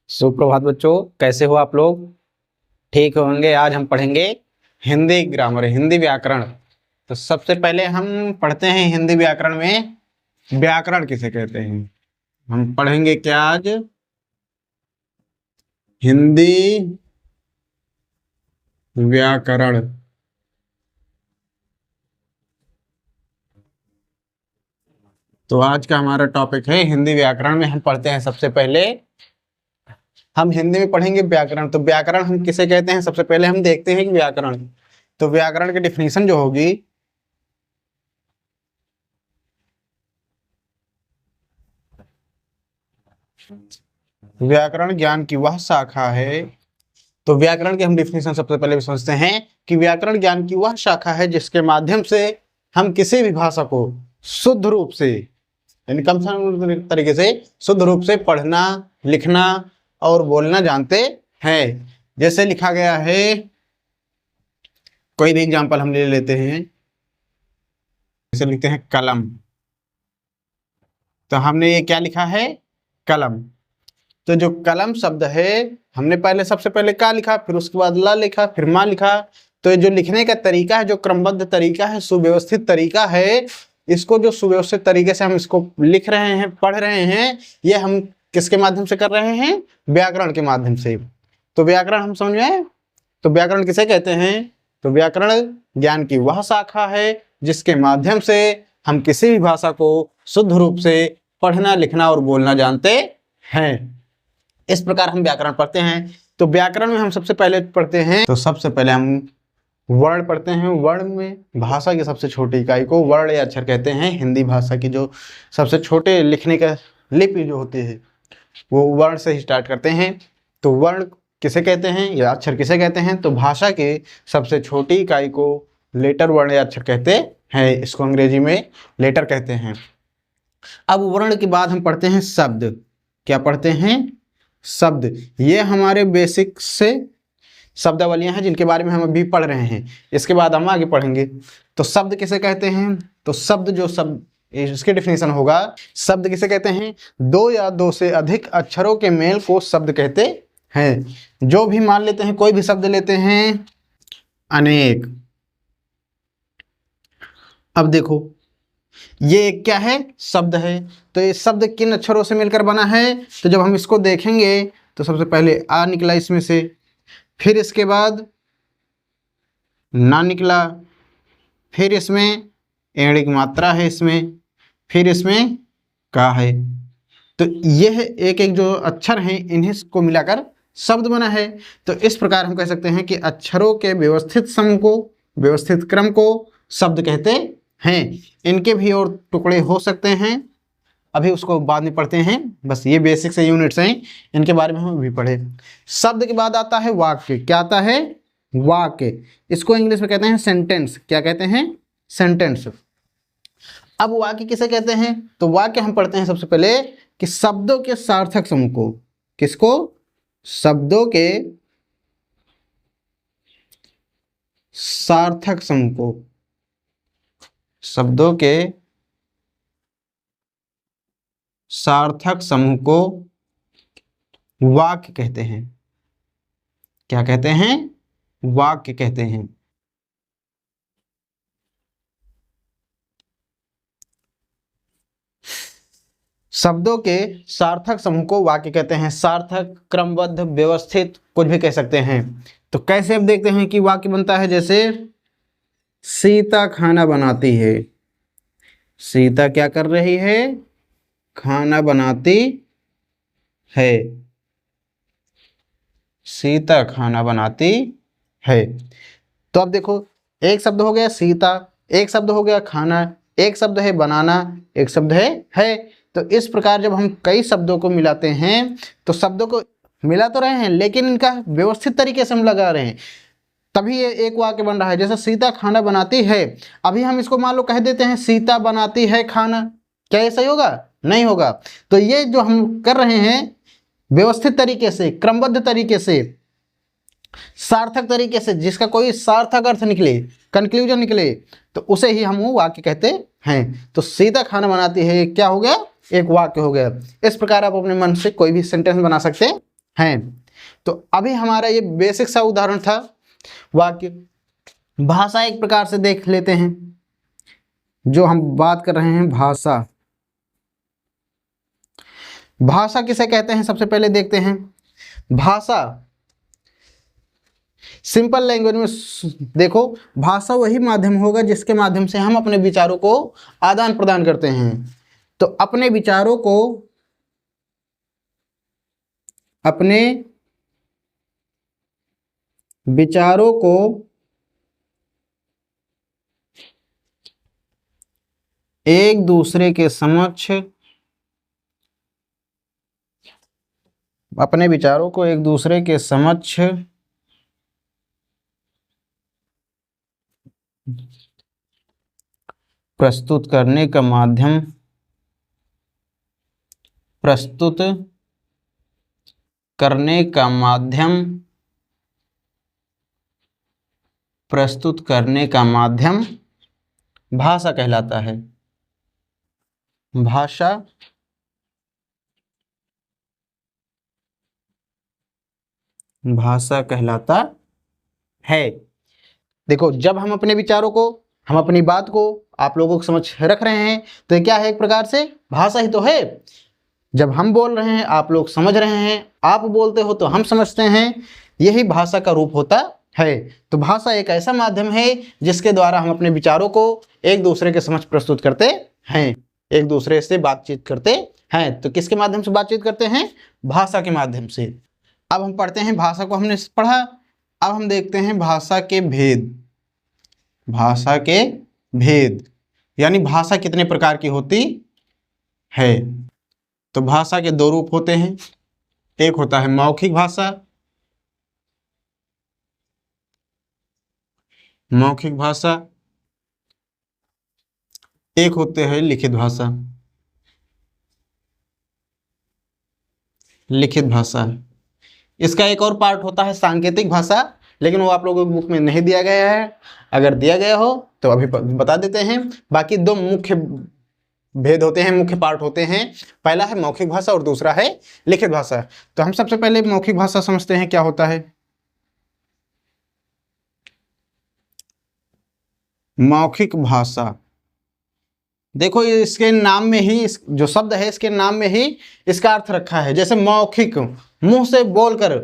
सुप्रभात बच्चों, कैसे हो आप लोग? ठीक होंगे। आज हम पढ़ेंगे हिंदी ग्रामर, हिंदी व्याकरण। तो सबसे पहले हम पढ़ते हैं हिंदी व्याकरण में व्याकरण किसे कहते हैं। हम पढ़ेंगे क्या आज? हिंदी व्याकरण। तो आज का हमारा टॉपिक है हिंदी व्याकरण में हम पढ़ते हैं। सबसे पहले हम हिंदी में पढ़ेंगे व्याकरण। तो व्याकरण हम किसे कहते हैं, सबसे पहले हम देखते हैं कि व्याकरण, तो व्याकरण की डिफिनीशन जो होगी, व्याकरण ज्ञान की वह शाखा है। तो व्याकरण की हम डिफिनीशन सबसे पहले भी समझते हैं कि व्याकरण ज्ञान की वह शाखा है जिसके माध्यम से हम किसी भी भाषा को शुद्ध रूप से, यानी कम से कम तरीके से शुद्ध रूप से पढ़ना, लिखना और बोलना जानते हैं। जैसे लिखा गया है, कोई भी एग्जांपल हम ले लेते हैं। जैसे लिखते हैं कलम, तो हमने ये क्या लिखा है? कलम। तो जो कलम शब्द है, हमने पहले सबसे पहले का लिखा, फिर उसके बाद ला लिखा, फिर माँ लिखा। तो ये जो लिखने का तरीका है, जो क्रमबद्ध तरीका है, सुव्यवस्थित तरीका है, इसको जो सुव्यवस्थित तरीके से हम इसको लिख रहे हैं, पढ़ रहे हैं, ये हम किसके माध्यम से कर रहे हैं? व्याकरण के माध्यम से। तो व्याकरण हम समझ में, तो व्याकरण किसे कहते हैं? तो व्याकरण ज्ञान की वह शाखा है जिसके माध्यम से हम किसी भी भाषा को शुद्ध रूप से पढ़ना, लिखना और बोलना जानते हैं। इस प्रकार हम व्याकरण पढ़ते हैं। तो व्याकरण में हम सबसे पहले पढ़ते हैं, तो सबसे पहले हम वर्ण पढ़ते हैं। वर्ण में भाषा की सबसे छोटी इकाई को वर्ण या अक्षर कहते हैं। हिंदी भाषा की जो सबसे छोटे लिखने का लिपि जो होती है, वो वर्ण से ही स्टार्ट करते हैं। तो वर्ण किसे कहते हैं या अक्षर किसे कहते हैं? तो भाषा के सबसे छोटी इकाई को लेटर, वर्ण या अक्षर कहते हैं। इसको अंग्रेजी में लेटर कहते हैं। अब वर्ण के बाद हम पढ़ते हैं शब्द। क्या पढ़ते हैं? शब्द। ये हमारे बेसिक से शब्दावलियां हैं जिनके बारे में हम अभी पढ़ रहे हैं। इसके बाद हम आगे पढ़ेंगे। तो शब्द किसे कहते हैं? तो शब्द, जो शब्द, इसके डिफिनेशन होगा, शब्द किसे कहते हैं? दो या दो से अधिक अक्षरों के मेल को शब्द कहते हैं। जो भी मान लेते हैं, कोई भी शब्द लेते हैं, अनेक। अब देखो, ये क्या है? शब्द है। तो ये शब्द किन अक्षरों से मिलकर बना है? तो जब हम इसको देखेंगे तो सबसे पहले आ निकला इसमें से, फिर इसके बाद ना निकला, फिर इसमें एण की मात्रा है इसमें, फिर इसमें का है। तो यह एक एक जो अक्षर हैं, इन्हीं को मिलाकर शब्द बना है। तो इस प्रकार हम कह सकते हैं कि अक्षरों के व्यवस्थित समूह को, व्यवस्थित क्रम को शब्द कहते हैं। इनके भी और टुकड़े हो सकते हैं, अभी उसको बाद में पढ़ते हैं। बस ये बेसिक से यूनिट्स हैं, इनके बारे में हम अभी पढ़े। शब्द के बाद आता है वाक्य। क्या आता है? वाक्य। इसको इंग्लिश में कहते हैं सेंटेंस। क्या कहते हैं? सेंटेंस। अब वाक्य किसे कहते हैं? तो वाक्य हम पढ़ते हैं सबसे पहले कि शब्दों के सार्थक समूह को, किसको? शब्दों के सार्थक समूह को, शब्दों के सार्थक समूह को वाक्य कहते हैं। क्या कहते हैं? वाक्य कहते हैं। शब्दों के सार्थक समूह को वाक्य कहते हैं। सार्थक, क्रमबद्ध, व्यवस्थित, कुछ भी कह सकते हैं। तो कैसे अब देखते हैं कि वाक्य बनता है। जैसे सीता खाना बनाती है। सीता क्या कर रही है? खाना बनाती है। सीता खाना बनाती है। तो अब देखो, एक शब्द हो गया सीता, एक शब्द हो गया खाना, एक शब्द है बनाना, एक शब्द है। तो इस प्रकार जब हम कई शब्दों को मिलाते हैं, तो शब्दों को मिला तो रहे हैं, लेकिन इनका व्यवस्थित तरीके से हम लगा रहे हैं, तभी ये एक वाक्य बन रहा है। जैसे सीता खाना बनाती है, अभी हम इसको मान लो कह देते हैं सीता बनाती है खाना, क्या ये सही होगा? नहीं होगा। तो ये जो हम कर रहे हैं व्यवस्थित तरीके से, क्रमबद्ध तरीके से, सार्थक तरीके से, जिसका कोई सार्थक अर्थ निकले, कंक्लूजन निकले, तो उसे ही हम वाक्य कहते हैं। तो सीता खाना बनाती है, क्या हो गया? एक वाक्य हो गया। इस प्रकार आप अपने मन से कोई भी सेंटेंस बना सकते हैं। तो अभी हमारा ये बेसिक सा उदाहरण था वाक्य। भाषा एक प्रकार से देख लेते हैं, जो हम बात कर रहे हैं भाषा। भाषा किसे कहते हैं सबसे पहले देखते हैं। भाषा सिंपल लैंग्वेज में देखो, भाषा वही माध्यम होगा जिसके माध्यम से हम अपने विचारों को आदान प्रदान करते हैं। तो अपने विचारों को एक दूसरे के समक्ष, अपने विचारों को एक दूसरे के समक्ष प्रस्तुत करने का माध्यम, प्रस्तुत करने का माध्यम भाषा कहलाता है। भाषा कहलाता है। देखो, जब हम अपने विचारों को, हम अपनी बात को आप लोगों को समझ रख रहे हैं, तो ये क्या है? एक प्रकार से भाषा ही तो है। जब हम बोल रहे हैं आप लोग समझ रहे हैं, आप बोलते हो तो हम समझते हैं, यही भाषा का रूप होता है। तो भाषा एक ऐसा माध्यम है जिसके द्वारा हम अपने विचारों को एक दूसरे के समक्ष प्रस्तुत करते हैं, एक दूसरे से बातचीत करते हैं। तो किसके माध्यम से बातचीत करते हैं? भाषा के माध्यम से। अब हम पढ़ते हैं, भाषा को हमने पढ़ा, अब हम देखते हैं भाषा के भेद। भाषा के भेद यानी भाषा कितने प्रकार की होती है। तो भाषा के दो रूप होते हैं, एक होता है मौखिक भाषा, मौखिक भाषा, एक होते हैं लिखित भाषा। लिखित भाषा, इसका एक और पार्ट होता है सांकेतिक भाषा, लेकिन वो आप लोगों की बुक में नहीं दिया गया है। अगर दिया गया हो तो अभी बता देते हैं। बाकी दो मुख्य भेद होते हैं, मुख्य पार्ट होते हैं। पहला है मौखिक भाषा और दूसरा है लिखित भाषा। तो हम सबसे पहले मौखिक भाषा समझते हैं क्या होता है। मौखिक भाषा, देखो इसके नाम में ही, जो शब्द है इसके नाम में ही इसका अर्थ रखा है। जैसे मौखिक, मुंह से बोलकर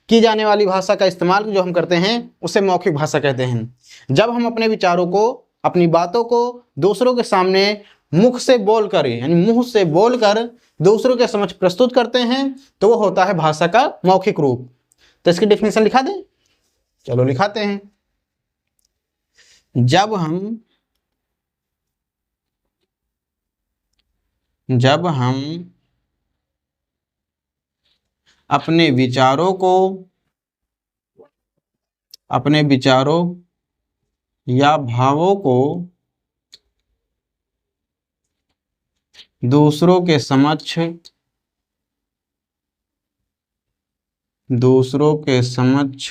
की जाने वाली भाषा का इस्तेमाल जो हम करते हैं उसे मौखिक भाषा कहते हैं। जब हम अपने विचारों को, अपनी बातों को दूसरों के सामने मुख से बोलकर, यानी मुंह से बोलकर दूसरों के समक्ष प्रस्तुत करते हैं, तो वो होता है भाषा का मौखिक रूप। तो इसकी डेफिनेशन लिखा दें? चलो लिखाते हैं। जब हम अपने विचारों या भावों को दूसरों के समक्ष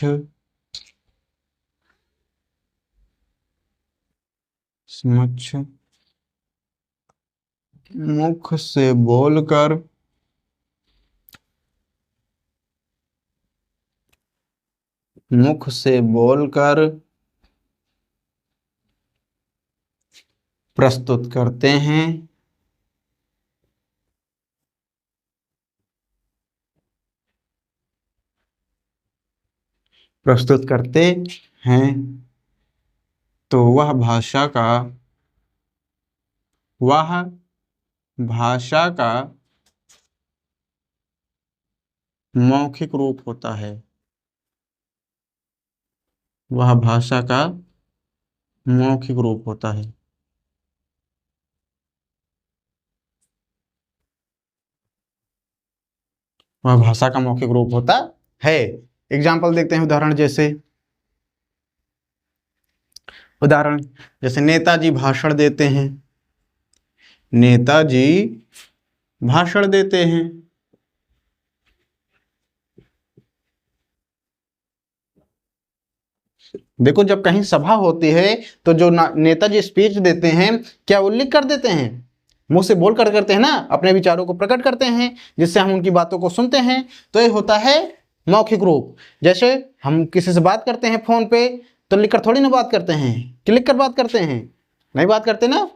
मुख से बोलकर प्रस्तुत करते हैं, तो वह भाषा का मौखिक रूप होता है। वह भाषा का मौखिक रूप होता है। वह भाषा का मौखिक रूप होता है। एग्जाम्पल देखते हैं, उदाहरण जैसे नेताजी भाषण देते हैं। नेताजी भाषण देते हैं। देखो, जब कहीं सभा होती है तो जो नेताजी स्पीच देते हैं, क्या वो लिख कर देते हैं? मुंह से बोल कर करते हैं ना, अपने विचारों को प्रकट करते हैं, जिससे हम उनकी बातों को सुनते हैं, तो ये होता है मौखिक रूप। जैसे हम किसी से बात करते हैं फोन पे, तो लिखकर थोड़ी ना बात करते हैं, कि लिख कर बात करते हैं, नहीं बात करते ना।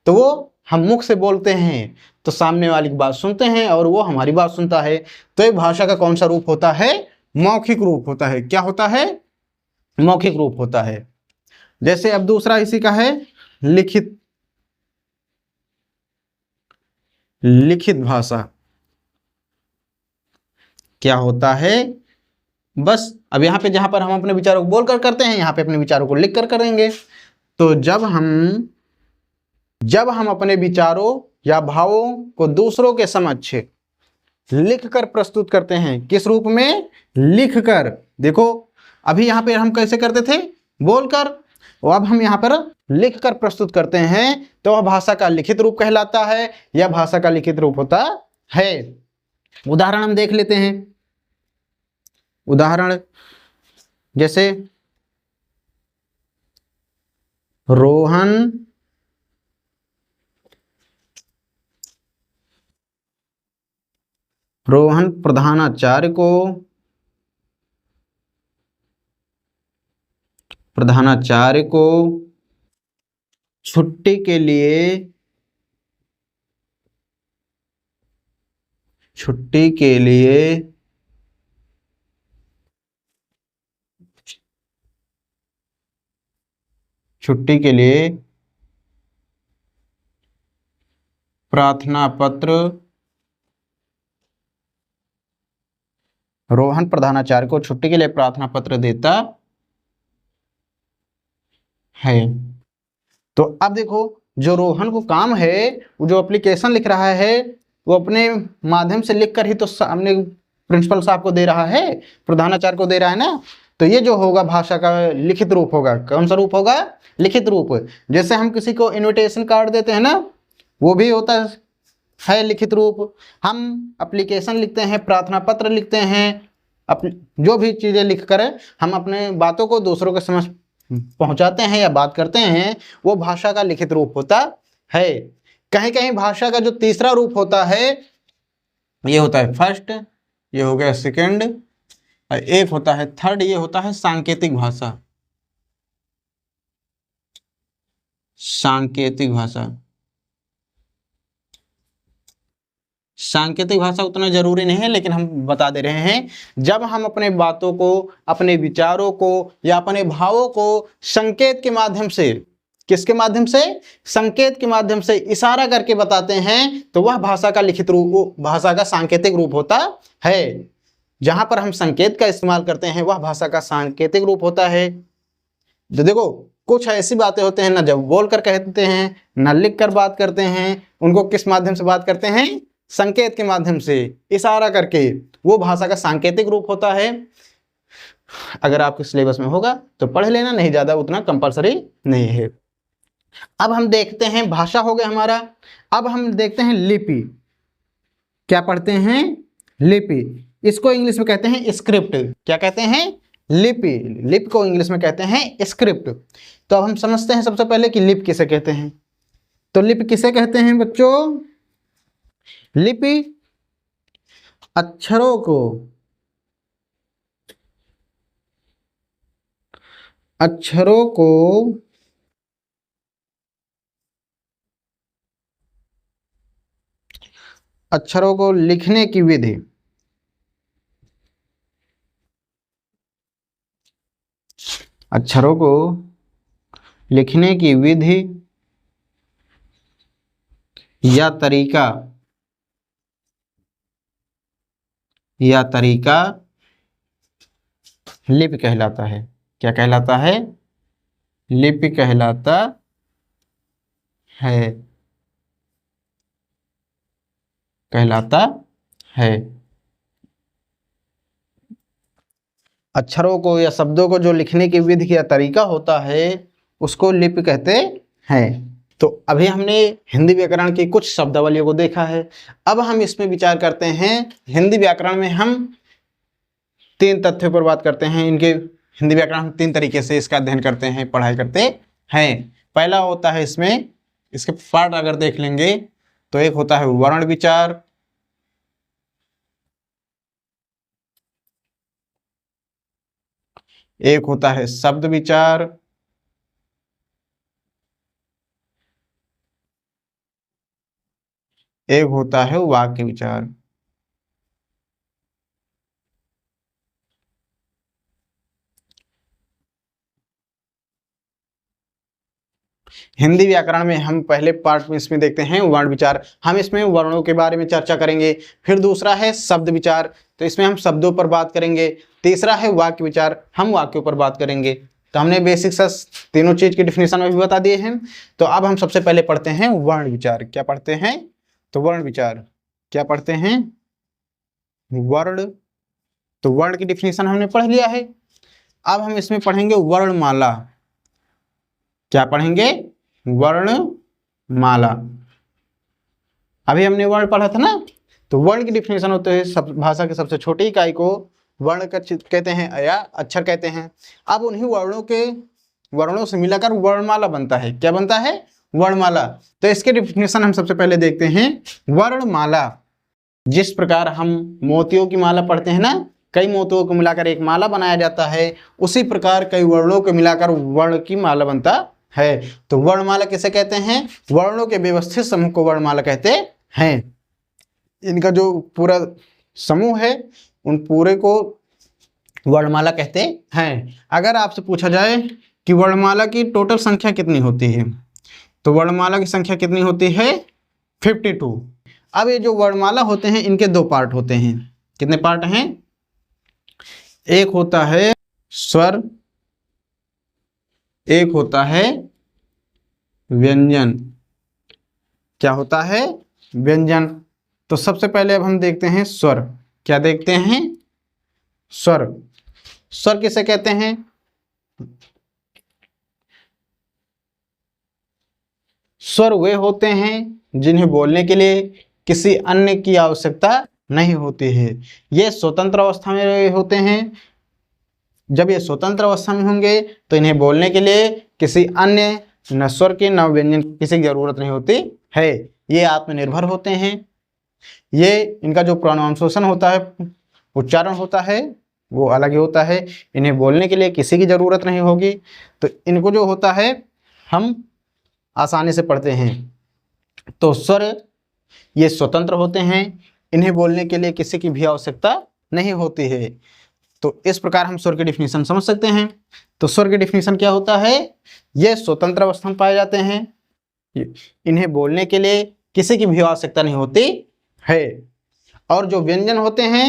तो वो हम मुख से बोलते हैं तो सामने वाली की बात सुनते हैं और वो हमारी बात सुनता है। तो ये भाषा का कौन सा रूप होता है? मौखिक रूप होता है। क्या होता है? मौखिक रूप होता है। जैसे अब दूसरा इसी का है लिखित, लिखित भाषा। क्या होता है? बस अब यहाँ पे जहां पर हम अपने विचारों को बोलकर करते हैं, यहाँ पे अपने विचारों को लिख कर करेंगे। तो जब हम अपने विचारों या भावों को दूसरों के समक्ष लिख कर प्रस्तुत करते हैं, किस रूप में? लिख कर। देखो अभी यहाँ पे हम कैसे करते थे? बोलकर, और अब हम यहाँ पर लिख कर प्रस्तुत करते हैं, तो वह भाषा का लिखित रूप कहलाता है, या भाषा का लिखित रूप होता है। उदाहरण हम देख लेते हैं। उदाहरण जैसे रोहन प्रधानाचार्य को छुट्टी के लिए प्रार्थना पत्र, रोहन प्रधानाचार्य को छुट्टी के लिए प्रार्थना पत्र देता है। तो अब देखो, जो रोहन को काम है, वो जो एप्लीकेशन लिख रहा है, वो अपने माध्यम से लिख कर ही तो सामने प्रिंसिपल साहब को दे रहा है, प्रधानाचार्य को दे रहा है ना। तो ये जो होगा भाषा का लिखित रूप होगा। कौन सा रूप होगा? लिखित रूप। जैसे हम किसी को इनविटेशन कार्ड देते हैं ना, वो भी होता है लिखित रूप। हम एप्लीकेशन लिखते हैं, प्रार्थना पत्र लिखते हैं, जो भी चीज़ें लिख कर हम अपने बातों को दूसरों के समझ पहुंचाते हैं या बात करते हैं, वो भाषा का लिखित रूप होता है। कहीं कहीं भाषा का जो तीसरा रूप होता है, ये होता है फर्स्ट, ये हो गया सेकंड, और एक होता है थर्ड, ये होता है सांकेतिक भाषा। सांकेतिक भाषा। सांकेतिक भाषा उतना जरूरी नहीं है, लेकिन हम बता दे रहे हैं। जब हम अपने बातों को, अपने विचारों को या अपने भावों को संकेत के माध्यम से, किसके माध्यम से? संकेत के माध्यम से इशारा करके बताते हैं, तो वह भाषा का लिखित रूप, भाषा का सांकेतिक रूप होता है। जहां पर हम संकेत का इस्तेमाल करते हैं, वह भाषा का सांकेतिक रूप होता है। तो देखो, कुछ ऐसी बातें होते हैं ना, जब बोल कर कहते हैं, ना लिख कर बात करते हैं, उनको किस माध्यम से बात करते हैं? संकेत के माध्यम से, इशारा करके। वो भाषा का सांकेतिक रूप होता है। अगर आपके सिलेबस में होगा तो पढ़ लेना, नहीं ज्यादा उतना कंपलसरी नहीं है। अब हम देखते हैं, भाषा हो गया हमारा। अब हम देखते हैं लिपि। क्या पढ़ते हैं? लिपि। इसको इंग्लिश में कहते हैं स्क्रिप्ट। क्या कहते हैं? लिपि। लिपि को इंग्लिश में कहते हैं स्क्रिप्ट। तो अब हम समझते हैं सबसे पहले कि लिपि किसे कहते हैं। तो लिपि किसे कहते हैं बच्चों? लिपि अक्षरों को लिखने की विधि, अक्षरों को लिखने की विधि या तरीका लिपि कहलाता है। क्या कहलाता है? लिपि कहलाता है। अक्षरों को या शब्दों को जो लिखने की विधि या तरीका होता है, उसको लिपि कहते हैं। तो अभी हमने हिंदी व्याकरण की कुछ शब्दावलियों को देखा है। अब हम इसमें विचार करते हैं। हिंदी व्याकरण में हम 3 तथ्यों पर बात करते हैं। इनके हिंदी व्याकरण हम 3 तरीके से इसका अध्ययन करते हैं, पढ़ाई करते हैं। पहला होता है इसमें, इसके पार्ट अगर देख लेंगे तो एक होता है वर्ण विचार, एक होता है शब्द विचार, एक होता है वाक्य विचार। हिंदी व्याकरण में हम पहले पार्ट में इसमें देखते हैं वर्ण विचार, हम इसमें वर्णों के बारे में चर्चा करेंगे। फिर दूसरा है शब्द विचार, तो इसमें हम शब्दों पर बात करेंगे। तीसरा है वाक्य विचार, हम वाक्यों पर बात करेंगे। तो हमने बेसिक सा तीनों चीज की डिफिनेशन में भी बता दिए हैं। तो अब हम सबसे पहले पढ़ते हैं वर्ण विचार। क्या पढ़ते हैं? तो वर्ण विचार क्या पढ़ते हैं? वर्ण। तो वर्ण की डिफिनेशन हमने पढ़ लिया है। अब हम इसमें पढ़ेंगे वर्णमाला। क्या पढ़ेंगे? वर्णमाला। अभी हमने वर्ण पढ़ा था ना। तो वर्ण की डिफिनेशन होते हैं भाषा की सबसे छोटी इकाई को वर्ण कहते हैं या अक्षर कहते हैं। अब उन्हीं वर्णों से मिलाकर वर्णमाला बनता है। क्या बनता है? वर्णमाला। तो इसके डिफिनेशन हम सबसे पहले देखते हैं। वर्णमाला, जिस प्रकार हम मोतियों की माला पढ़ते हैं ना, कई मोतियों को मिलाकर एक माला बनाया जाता है, उसी प्रकार कई वर्णों को मिलाकर वर्ण की माला बनता है। तो वर्णमाला किसे कहते हैं? वर्णों के व्यवस्थित समूह को वर्णमाला कहते हैं। इनका जो पूरा समूह है उन पूरे को वर्णमाला कहते हैं। अगर आपसे पूछा जाए कि वर्णमाला की टोटल संख्या कितनी होती है, तो वर्णमाला की संख्या कितनी होती है? 52। अब ये जो वर्णमाला होते हैं इनके दो पार्ट होते हैं। कितने पार्ट हैं? एक होता है स्वर, एक होता है व्यंजन। क्या होता है? व्यंजन। तो सबसे पहले अब हम देखते हैं स्वर। क्या देखते हैं? स्वर। स्वर किसे कहते हैं? स्वर वे होते हैं जिन्हें बोलने के लिए किसी अन्य की आवश्यकता नहीं होती है। ये स्वतंत्र अवस्था में होते हैं। जब ये स्वतंत्र अवस्था में होंगे तो इन्हें बोलने के लिए किसी अन्य न स्वर की न व्यंजन की किसी की जरूरत नहीं होती है। ये आत्मनिर्भर होते हैं। ये इनका जो प्रोनाउंसिएशन होता है, उच्चारण होता है, वो अलग ही होता है। इन्हें बोलने के लिए किसी की जरूरत नहीं होगी। तो इनको जो होता है हम आसानी से पढ़ते हैं। तो स्वर ये स्वतंत्र होते हैं, इन्हें बोलने के लिए किसी की भी आवश्यकता नहीं होती है। तो इस प्रकार हम स्वर की डिफिनेशन समझ सकते हैं। तो स्वर की डिफिनेशन क्या होता है? ये स्वतंत्र अवस्था में पाए जाते हैं, इन्हें बोलने के लिए किसी की भी आवश्यकता नहीं होती है। और जो व्यंजन होते हैं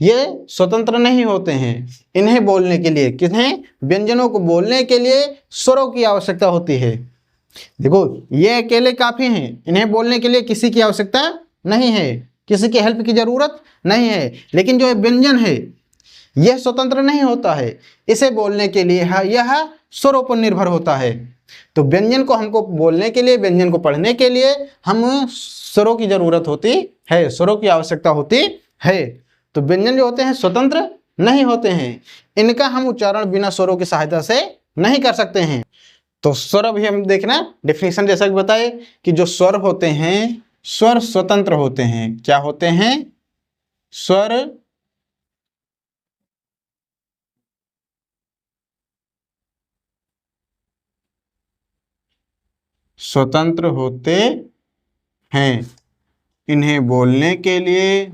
ये स्वतंत्र नहीं होते हैं, इन्हें बोलने के लिए, किन्हें? व्यंजनों को बोलने के लिए स्वरों की आवश्यकता होती है। देखो ये अकेले काफी हैं, इन्हें बोलने के लिए किसी की आवश्यकता नहीं है, किसी की हेल्प की जरूरत नहीं है। लेकिन जो व्यंजन है यह स्वतंत्र नहीं होता है, इसे बोलने के लिए यह स्वरों पर निर्भर होता है। तो व्यंजन को हमको बोलने के लिए, व्यंजन को पढ़ने के लिए हम स्वरों की जरूरत होती है, स्वरों की आवश्यकता होती है। तो व्यंजन जो होते हैं स्वतंत्र नहीं होते हैं, इनका हम उच्चारण बिना स्वरों की सहायता से नहीं कर सकते हैं। तो स्वर भी हम देखना डिफिनेशन जैसा कि बताए कि जो स्वर होते हैं स्वर स्वतंत्र होते हैं। क्या होते हैं? स्वर स्वतंत्र होते हैं, इन्हें बोलने के लिए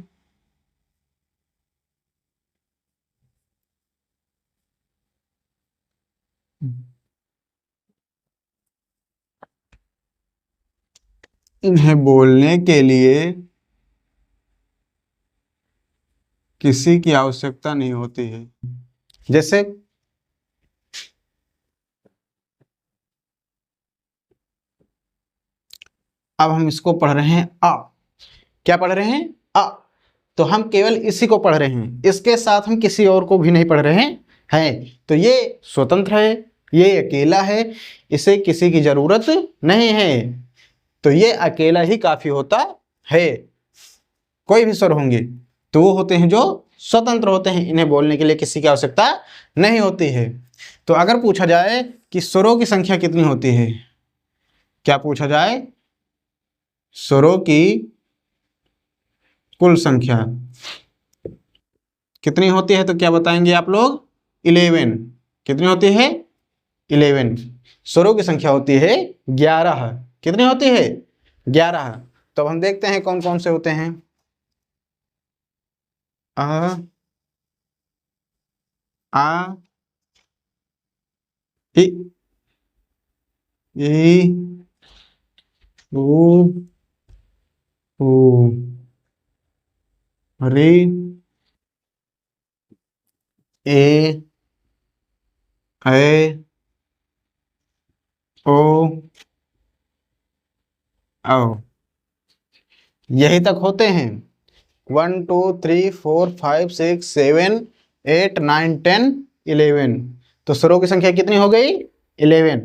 किसी की आवश्यकता नहीं होती है। जैसे अब हम इसको पढ़ रहे हैं अ। क्या पढ़ रहे हैं? अ। तो हम केवल इसी को पढ़ रहे हैं, इसके साथ हम किसी और को भी नहीं पढ़ रहे हैं। तो ये स्वतंत्र है, ये अकेला है, इसे किसी की जरूरत नहीं है। तो ये अकेला ही काफी होता है। कोई भी स्वर होंगे तो वो होते हैं जो स्वतंत्र होते हैं, इन्हें बोलने के लिए किसी की आवश्यकता नहीं होती है। तो अगर पूछा जाए कि स्वरों की संख्या कितनी होती है, क्या पूछा जाए? स्वरों की कुल संख्या कितनी होती है, तो क्या बताएंगे आप लोग? 11। कितनी होती है? 11। स्वरों की संख्या होती है 11। कितनी होती है? 11। तो अब हम देखते हैं कौन कौन से होते हैं। आ, आ, इ, ई, उ, री, ए, ऐ, ओ, औ। यही तक होते हैं। 1 2 3 4 5 6 7 8 9 10 11। तो स्वरों की संख्या कितनी हो गई? 11।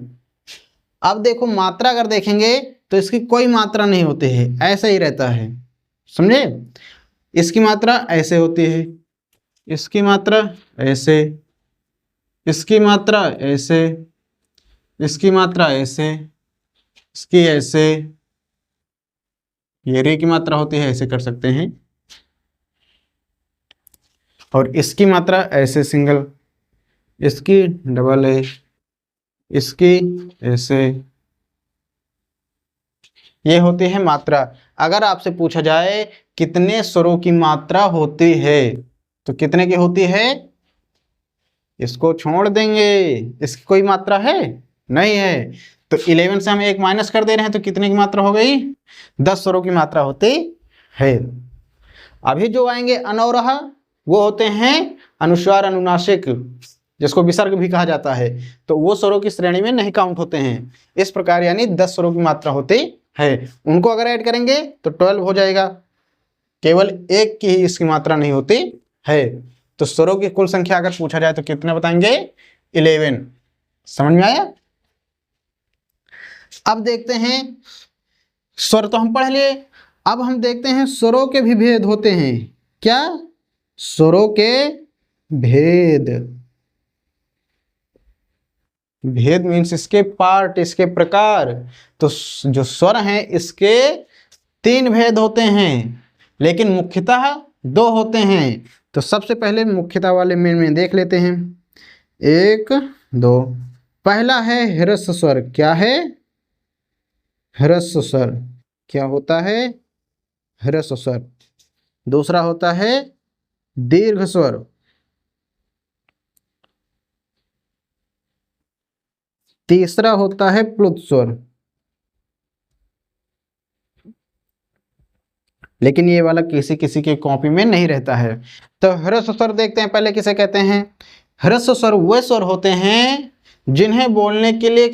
अब देखो मात्रा अगर देखेंगे तो इसकी कोई मात्रा नहीं होती है, ऐसा ही रहता है, समझे? इसकी मात्रा ऐसे होती है, इसकी मात्रा ऐसे, इसकी मात्रा ऐसे, इसकी मात्रा ऐसे, इसकी ऐसे, ये रे की मात्रा होती है, ऐसे कर सकते हैं। और इसकी मात्रा ऐसे सिंगल, इसकी डबल है, इसकी ऐसे, ये होती है मात्रा। अगर आपसे पूछा जाए कितने स्वरों की मात्रा होती है, तो कितने की होती है? इसको छोड़ देंगे, इसकी कोई मात्रा है नहीं है। तो 11 से हम एक माइनस कर दे रहे हैं, तो कितने की मात्रा हो गई? 10 स्वरों की मात्रा होती है। अभी जो आएंगे अनौरह, वो होते हैं अनुस्वार अनुनासिक, जिसको विसर्ग भी कहा जाता है। तो वो स्वरों की श्रेणी में नहीं काउंट होते हैं। इस प्रकार यानी 10 स्वरों की मात्रा होती है। उनको अगर ऐड करेंगे तो 12 हो जाएगा। केवल एक की ही इसकी मात्रा नहीं होती है। तो स्वरों की कुल संख्या अगर पूछा जाए तो कितने बताएंगे? 11। समझ में आया? अब देखते हैं, स्वर तो हम पढ़ लिए, अब हम देखते हैं स्वरों के भी भेद होते हैं। क्या? स्वरों के भेद। भेद मीन्स इसके पार्ट, इसके प्रकार। तो जो स्वर हैं इसके 3 भेद होते हैं, लेकिन मुख्यतः 2 होते हैं। तो सबसे पहले मुख्यतः वाले में देख लेते हैं। 1 2। पहला है ह्रस्व स्वर। क्या है? ह्रस्व स्वर। क्या होता है? ह्रस्व स्वर। दूसरा होता है दीर्घ स्वर। तीसरा होता है प्लुत स्वर। लेकिन ये वाला किसी किसी के कॉपी में नहीं रहता है। तो ह्रस्व स्वर देखते हैं पहले किसे कहते हैं। ह्रस्व स्वर वे स्वर होते हैं जिन्हें बोलने के लिए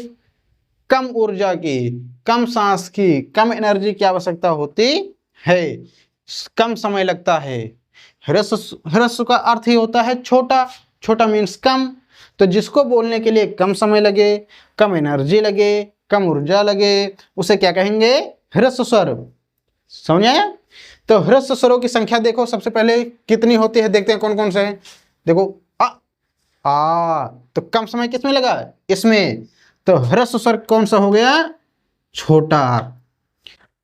कम ऊर्जा की, कम सांस की, कम एनर्जी की आवश्यकता होती है, कम समय लगता है। ह्रस्व का अर्थ ही होता है छोटा। छोटा मीन्स कम। तो जिसको बोलने के लिए कम समय लगे, कम एनर्जी लगे, कम ऊर्जा लगे, उसे क्या कहेंगे? ह्रस्व स्वर। समझ आया? तो ह्रस्व स्वरों की संख्या देखो सबसे पहले कितनी होती है, देखते हैं कौन कौन से हैं। देखो आ, तो कम समय किसमें लगा? इसमें। तो ह्रस्व स्वर कौन सा हो गया? छोटा।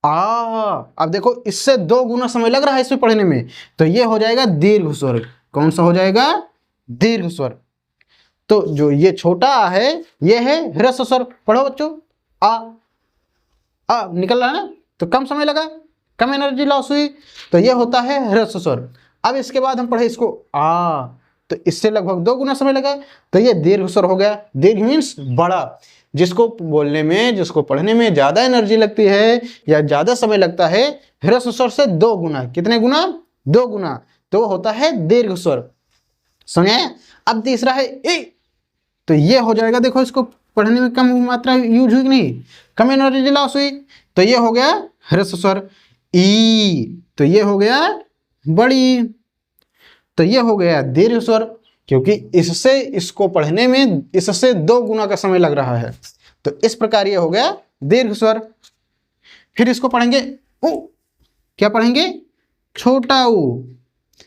अब देखो इससे 2 गुना समय लग रहा है इसमें पढ़ने में, तो ये हो जाएगा दीर्घ स्वर। कौन सा हो जाएगा? दीर्घ स्वर। तो जो ये छोटा है ये है ह्रस्व स्वर। पढ़ो बच्चों। आ निकल रहा है ना, तो कम समय लगा, कम एनर्जी लॉस हुई, तो ये होता है ह्रस्व स्वर। अब इसके बाद हम पढ़े इसको तो इससे लगभग 2 गुना समय लगा, तो ये दीर्घ स्वर हो गया। दीर्घ मीन्स बड़ा, जिसको बोलने में, जिसको पढ़ने में ज्यादा एनर्जी लगती है या ज्यादा समय लगता है, ह्रस्व स्वर से 2 गुना। कितने गुना? 2 गुना। तो होता है दीर्घ स्वर। समझे? अब तीसरा है ए, तो ये हो जाएगा, देखो इसको पढ़ने में कम मात्रा यूज हुई कि नहीं, कम एनर्जी लॉस हुई, तो ये हो गया ह्रस्व स्वर। ई, तो ये हो गया बड़ी, तो ये हो गया दीर्घ स्वर, क्योंकि इससे इसको पढ़ने में इससे 2 गुना का समय लग रहा है। तो इस प्रकार ये हो गया दीर्घ स्वर। फिर इसको पढ़ेंगे उ। क्या पढ़ेंगे? छोटा उ।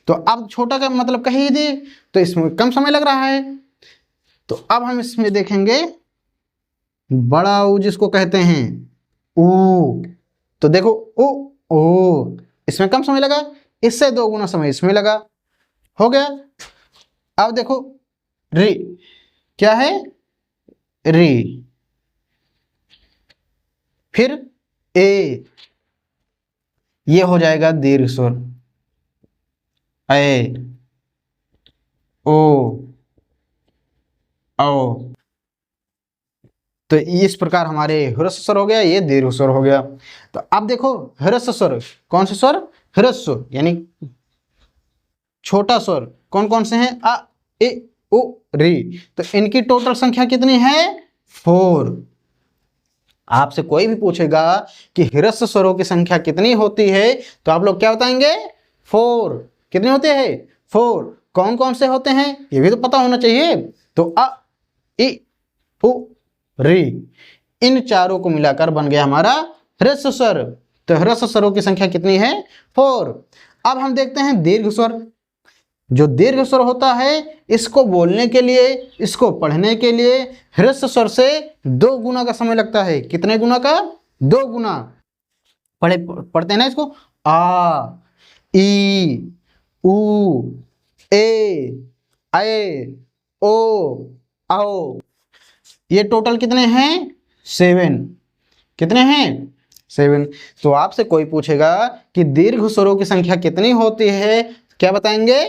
तो अब छोटा का मतलब कह ही दिए, तो इसमें कम समय लग रहा है। तो अब हम इसमें देखेंगे बड़ा उ, जिसको कहते हैं ऊ। तो देखो ओ इसमें कम समय लगा, इससे 2 गुना समय इसमें लगा, हो गया। अब देखो री, क्या है री, फिर ए, ये हो जाएगा दीर्घ स्वर, ए, ओ, औ। तो इस प्रकार हमारे ह्रस्व स्वर हो गया, ये दीर्घ स्वर हो गया। तो अब देखो ह्रस्व स्वर, कौन से स्वर, ह्रस्व यानी छोटा स्वर कौन कौन से हैं, अ, ए, उ, री। तो इनकी टोटल संख्या कितनी है, 4। आपसे कोई भी पूछेगा कि ह्रस्व स्वरों की संख्या कितनी होती है, तो आप लोग क्या बताएंगे, 4। कितने होते हैं, 4। कौन कौन से होते हैं ये भी तो पता होना चाहिए। तो अ, इ, उ, री, इन चारों को मिलाकर बन गया हमारा ह्रस्व स्वर। तो ह्रस्व स्वरों की संख्या कितनी है, 4। अब हम देखते हैं दीर्घ स्वर। जो दीर्घ स्वर होता है, इसको बोलने के लिए, इसको पढ़ने के लिए ह्रस्व स्वर से 2 गुना का समय लगता है। कितने गुना का, 2 गुना। पढ़ते हैं ना इसको, आ, ई, उ, ए, ओ, औ। ये टोटल कितने हैं, 7। कितने हैं, 7। तो आपसे कोई पूछेगा कि दीर्घ स्वरों की संख्या कितनी होती है, क्या बताएंगे,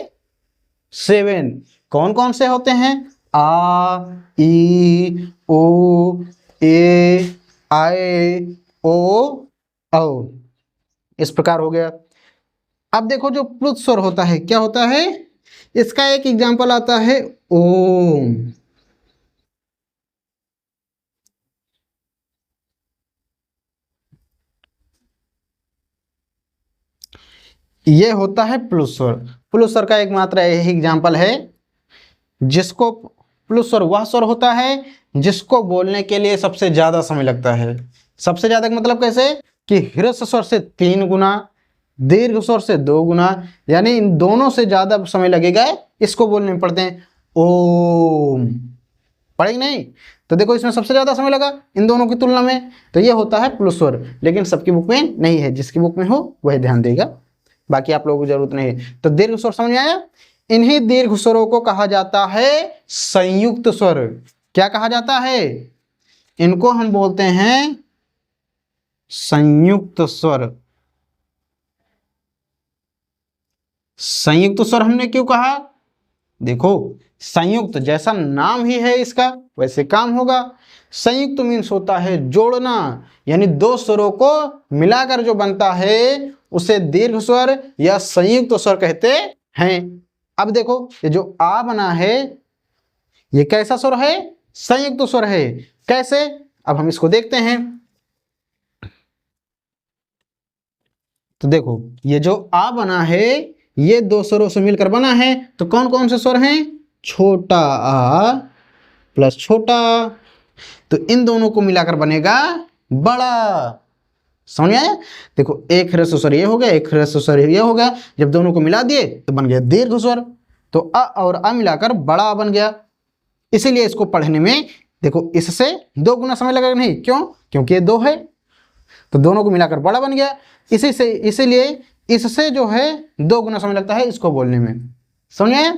7। कौन कौन से होते हैं, आ, ई, ओ, ए, ओ, औ। इस प्रकार हो गया। अब देखो जो प्लुत स्वर होता है, क्या होता है, इसका एक एग्जांपल आता है ओम। ये होता है प्लुत स्वर। प्लुत स्वर का एकमात्र यही एग्जांपल है, जिसको प्लुत स्वर वह स्वर होता है जिसको बोलने के लिए सबसे ज्यादा समय लगता है। सबसे ज्यादा मतलब कैसे, कि ह्रस्व स्वर से 3 गुना, दीर्घ स्वर से 2 गुना, यानी इन दोनों से ज्यादा समय लगेगा इसको बोलने में। पढ़ते हैं ओम, पढ़ेंगे नहीं, तो देखो इसमें सबसे ज्यादा समय लगा इन दोनों की तुलना में। तो ये होता है प्लुत स्वर, लेकिन सबकी बुक में नहीं है, जिसकी बुक में हो वह ध्यान देगा, बाकी आप लोगों को जरूरत नहीं है। तो दीर्घ स्वर समझ में आया। इन्हीं दीर्घ स्वरों को कहा जाता है संयुक्त स्वर। क्या कहा जाता है, इनको हम बोलते हैं संयुक्त स्वर। संयुक्त स्वर हमने क्यों कहा, देखो संयुक्त जैसा नाम ही है इसका वैसे काम होगा। संयुक्त मीन्स होता है जोड़ना, यानी 2 स्वरों को मिलाकर जो बनता है उसे दीर्घ स्वर या संयुक्त स्वर कहते हैं। अब देखो ये जो आ बना है, ये कैसा स्वर है, संयुक्त स्वर है। कैसे, अब हम इसको देखते हैं। तो देखो ये जो आ बना है, ये 2 स्वरों से मिलकर बना है। तो कौन कौन से स्वर हैं, छोटा आ प्लस छोटा आ। तो इन दोनों को मिलाकर बनेगा बड़ा। समझ में आया। देखो एक ह्रस्व स्वर ये हो गया, एक ह्रस्व स्वर ये हो गया, जब दोनों को मिला दिए तो बन गया दीर्घ स्वर। तो अ और अ मिलाकर बड़ा बन गया। इसीलिए इसको पढ़ने में देखो इससे 2 गुना समय लगेगा, नहीं क्यों, क्योंकि ये 2 है, तो दोनों को मिलाकर बड़ा बन गया। इसी से इसीलिए इससे जो है 2 गुना समय लगता है इसको बोलने में। समझ आया।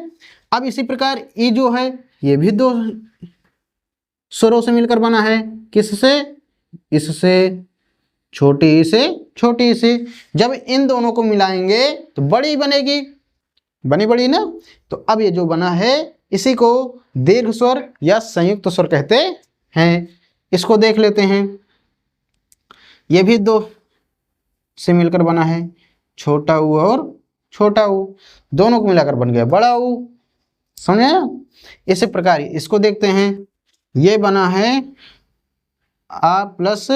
अब इसी प्रकार ई जो है, ये भी 2 स्वरों से मिलकर बना है। किससे, इससे, छोटी ई से छोटी ई से। जब इन दोनों को मिलाएंगे तो बड़ी बनेगी, बनी बड़ी ना। तो अब ये जो बना है इसी को दीर्घ स्वर या संयुक्त स्वर कहते हैं। इसको देख लेते हैं। ये भी 2 से मिलकर बना है, छोटा ऊ और छोटा ऊ, दोनों को मिलाकर बन गया बड़ा ऊ। समझे। इसी प्रकार इसको देखते हैं। ये बना है आ प्लस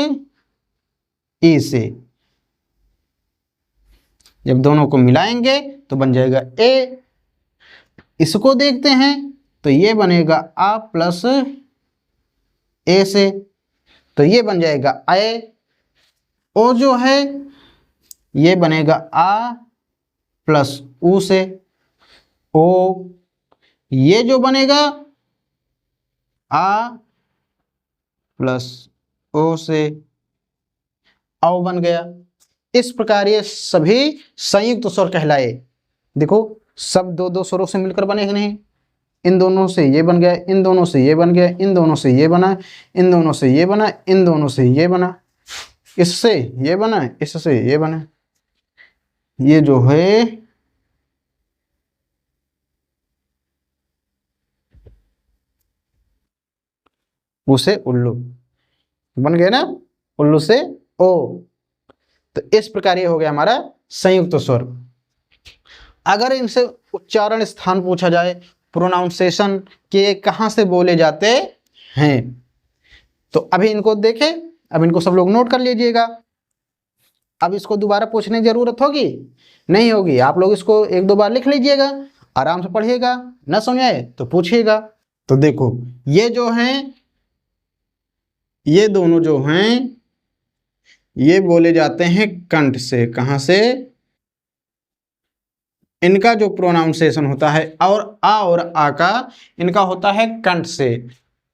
ई से, जब दोनों को मिलाएंगे तो बन जाएगा ए। इसको देखते हैं तो ये बनेगा आ प्लस ए से, तो ये बन जाएगा ए। ओ जो है ये बनेगा आ प्लस ऊ से, ओ। ये जो बनेगा आ प्लस ओ से, औ बन गया। इस प्रकार ये सभी संयुक्त स्वर कहलाए। देखो सब दो दो स्वरों से मिलकर बने कि नहीं, इन दोनों से ये बन गया, इन दोनों से ये बन गया, इन दोनों से ये बना, इन दोनों से ये बना, इन दोनों से ये बना, इससे ये बना, इससे ये बना। ये जो है उसे उल्लू बन गया ना, उल्लू से ओ। तो इस प्रकार ये हो गया हमारा संयुक्त स्वर। अगर इनसे उच्चारण स्थान पूछा जाए, प्रोनाउंसिएशन के कहां से बोले जाते हैं, तो अभी इनको देखें, अब इनको सब लोग नोट कर लीजिएगा। अब इसको दोबारा पूछने की जरूरत होगी नहीं होगी, आप लोग इसको एक दो बार लिख लीजिएगा, आराम से पढ़िएगा, ना समझ आए तो पूछिएगा। तो देखो ये जो हैं, ये दोनों जो हैं ये बोले जाते हैं कंठ से। कहां से? इनका जो प्रोनाउंसिएशन होता है और आ का इनका होता है कंठ से।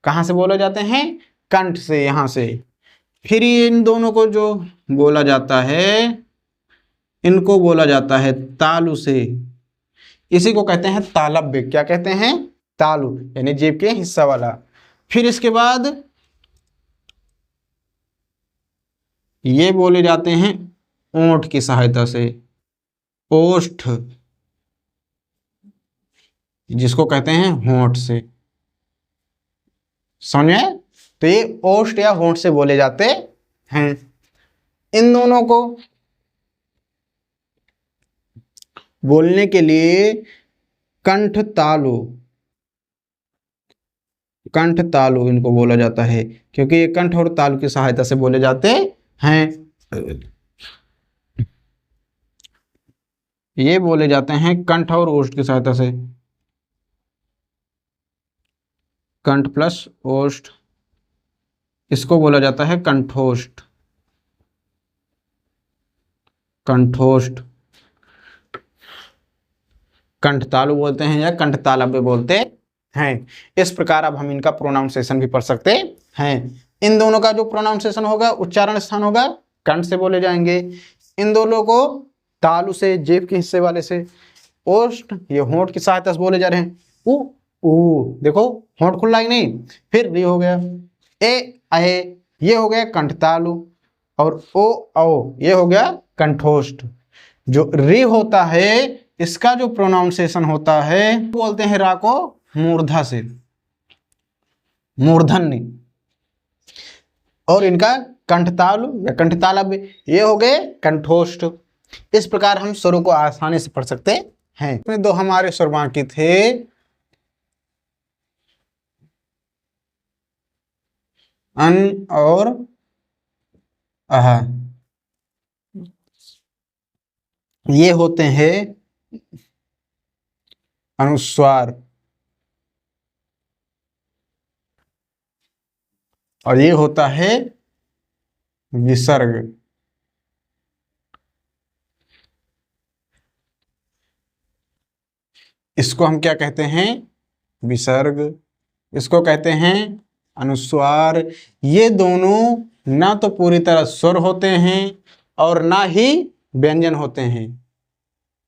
कहां से बोले जाते हैं? कंठ से, यहां से। फिर इन दोनों को जो बोला जाता है, इनको बोला जाता है तालु से। इसी को कहते हैं तालव्य। क्या कहते हैं? तालु, यानी जीभ के हिस्सा वाला। फिर इसके बाद ये बोले जाते हैं ओंठ की सहायता से, ओष्ठ, जिसको कहते हैं होंठ से। समझे? तो ये ओष्ठ या होंठ से बोले जाते हैं। इन दोनों को बोलने के लिए कंठ तालु, कंठ तालु इनको बोला जाता है, क्योंकि ये कंठ और तालु की सहायता से बोले जाते हैं। ये बोले जाते हैं कंठ और ओष्ठ की सहायता से, कंठ प्लस ओष्ठ, इसको बोला जाता है कंठोष्ठ, कंठोष्ठ। कंठ तालु बोलते हैं या कंठ तालव्य बोलते हैं। इस प्रकार अब हम इनका प्रोनाउंसिएशन भी पढ़ सकते हैं। इन दोनों का जो प्रोनाउंसिएशन होगा, उच्चारण स्थान होगा, कंठ से बोले जाएंगे। इन दोनों को तालु से, जीभ के हिस्से वाले से। ओष्ठ ये होंठ की सहायता से बोले जा रहे हैं। उ ऊ, देखो होंठ खुला ही नहीं। फिर ये हो गया ए अहे, ये हो गया कंठ तालु। और ओ औ ये हो गया कंठोष्ठ। जो री होता है इसका जो प्रोनाउंसिएशन होता है, बोलते हैं रा को मूर्धा से, मूर्धन्य। और इनका कंठतालु या कंठतालव्य, ये हो गए कंठोष्ठ। इस प्रकार हम स्वरों को आसानी से पढ़ सकते हैं। इसमें दो हमारे स्वर बाकी थे, अन और अह। ये होते हैं अनुस्वार और ये होता है विसर्ग। इसको हम क्या कहते हैं? विसर्ग। इसको कहते हैं अनुस्वार। ये दोनों ना तो पूरी तरह स्वर होते हैं और ना ही व्यंजन होते हैं।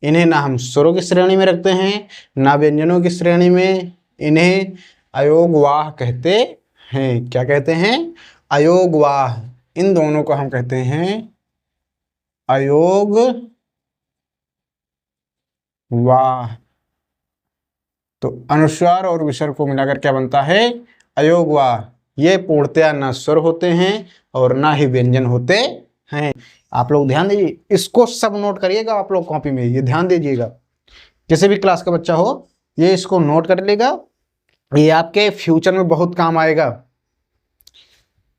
इन्हें ना हम स्वरों की श्रेणी में रखते हैं, ना व्यंजनों की श्रेणी में। इन्हें अयोगवाह कहते हैं। क्या कहते हैं? अयोगवाह। इन दोनों को हम कहते हैं अयोगवाह। तो अनुस्वार और विसर्ग को मिलाकर क्या बनता है? अयोगवाह। ये पूर्णतया ना स्वर होते हैं और ना ही व्यंजन होते हैं। आप लोग ध्यान दीजिए, इसको सब नोट करिएगा आप लोग कॉपी में, ये ध्यान दीजिएगा। किसी भी क्लास का बच्चा हो ये इसको नोट कर लेगा, ये आपके फ्यूचर में बहुत काम आएगा।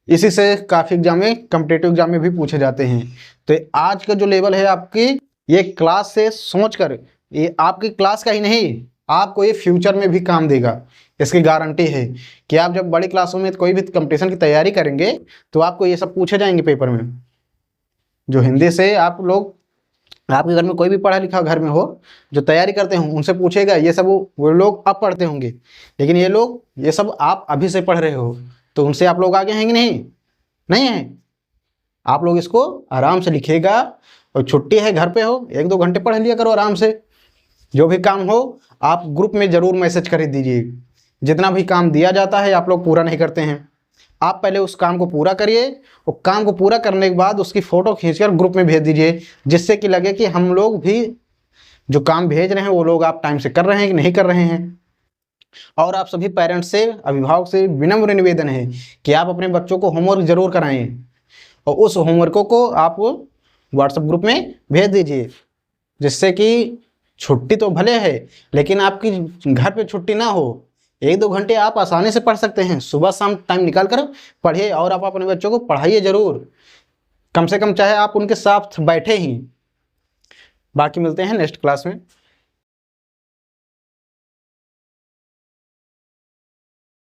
इसी से काफी एग्जाम में, कॉम्पिटिटिव एग्जाम में भी पूछे जाते हैं। तो आज का जो लेवल है आपकी, ये क्लास से सोचकर, ये आपकी क्लास का ही नहीं, आपको ये फ्यूचर में भी काम देगा। इसकी गारंटी है कि आप जब बड़ी क्लासों में कोई भी कंपटीशन की तैयारी करेंगे तो आपको ये सब पूछे जाएंगे पेपर में। जो हिंदी से आप लोग, आपके घर में कोई भी पढ़ा लिखा घर में हो जो तैयारी करते हो, उनसे पूछेगा ये सब, वो लोग अब पढ़ते होंगे, लेकिन ये लोग ये सब आप अभी से पढ़ रहे हो, तो उनसे आप लोग आगे हैं कि नहीं? नहीं है। आप लोग इसको आराम से लिखिएगा, और छुट्टी है घर पे हो 1-2 घंटे पढ़ लिया करो आराम से। जो भी काम हो आप ग्रुप में ज़रूर मैसेज कर दीजिए। जितना भी काम दिया जाता है आप लोग पूरा नहीं करते हैं, आप पहले उस काम को पूरा करिए, और काम को पूरा करने के बाद उसकी फ़ोटो खींचकर ग्रुप में भेज दीजिए, जिससे कि लगे कि हम लोग भी जो काम भेज रहे हैं वो लोग आप टाइम से कर रहे हैं कि नहीं कर रहे हैं। और आप सभी पेरेंट्स से, अभिभावक से विनम्र निवेदन है कि आप अपने बच्चों को होमवर्क ज़रूर कराएं, और उस होमवर्कों को आप व्हाट्सएप ग्रुप में भेज दीजिए, जिससे कि छुट्टी तो भले है लेकिन आपकी घर पे छुट्टी ना हो। 1-2 घंटे आप आसानी से पढ़ सकते हैं, सुबह शाम टाइम निकाल कर पढ़िए, और आप अपने बच्चों को पढ़ाइए ज़रूर, कम से कम चाहे आप उनके साथ बैठे ही। बाकी मिलते हैं नेक्स्ट क्लास में।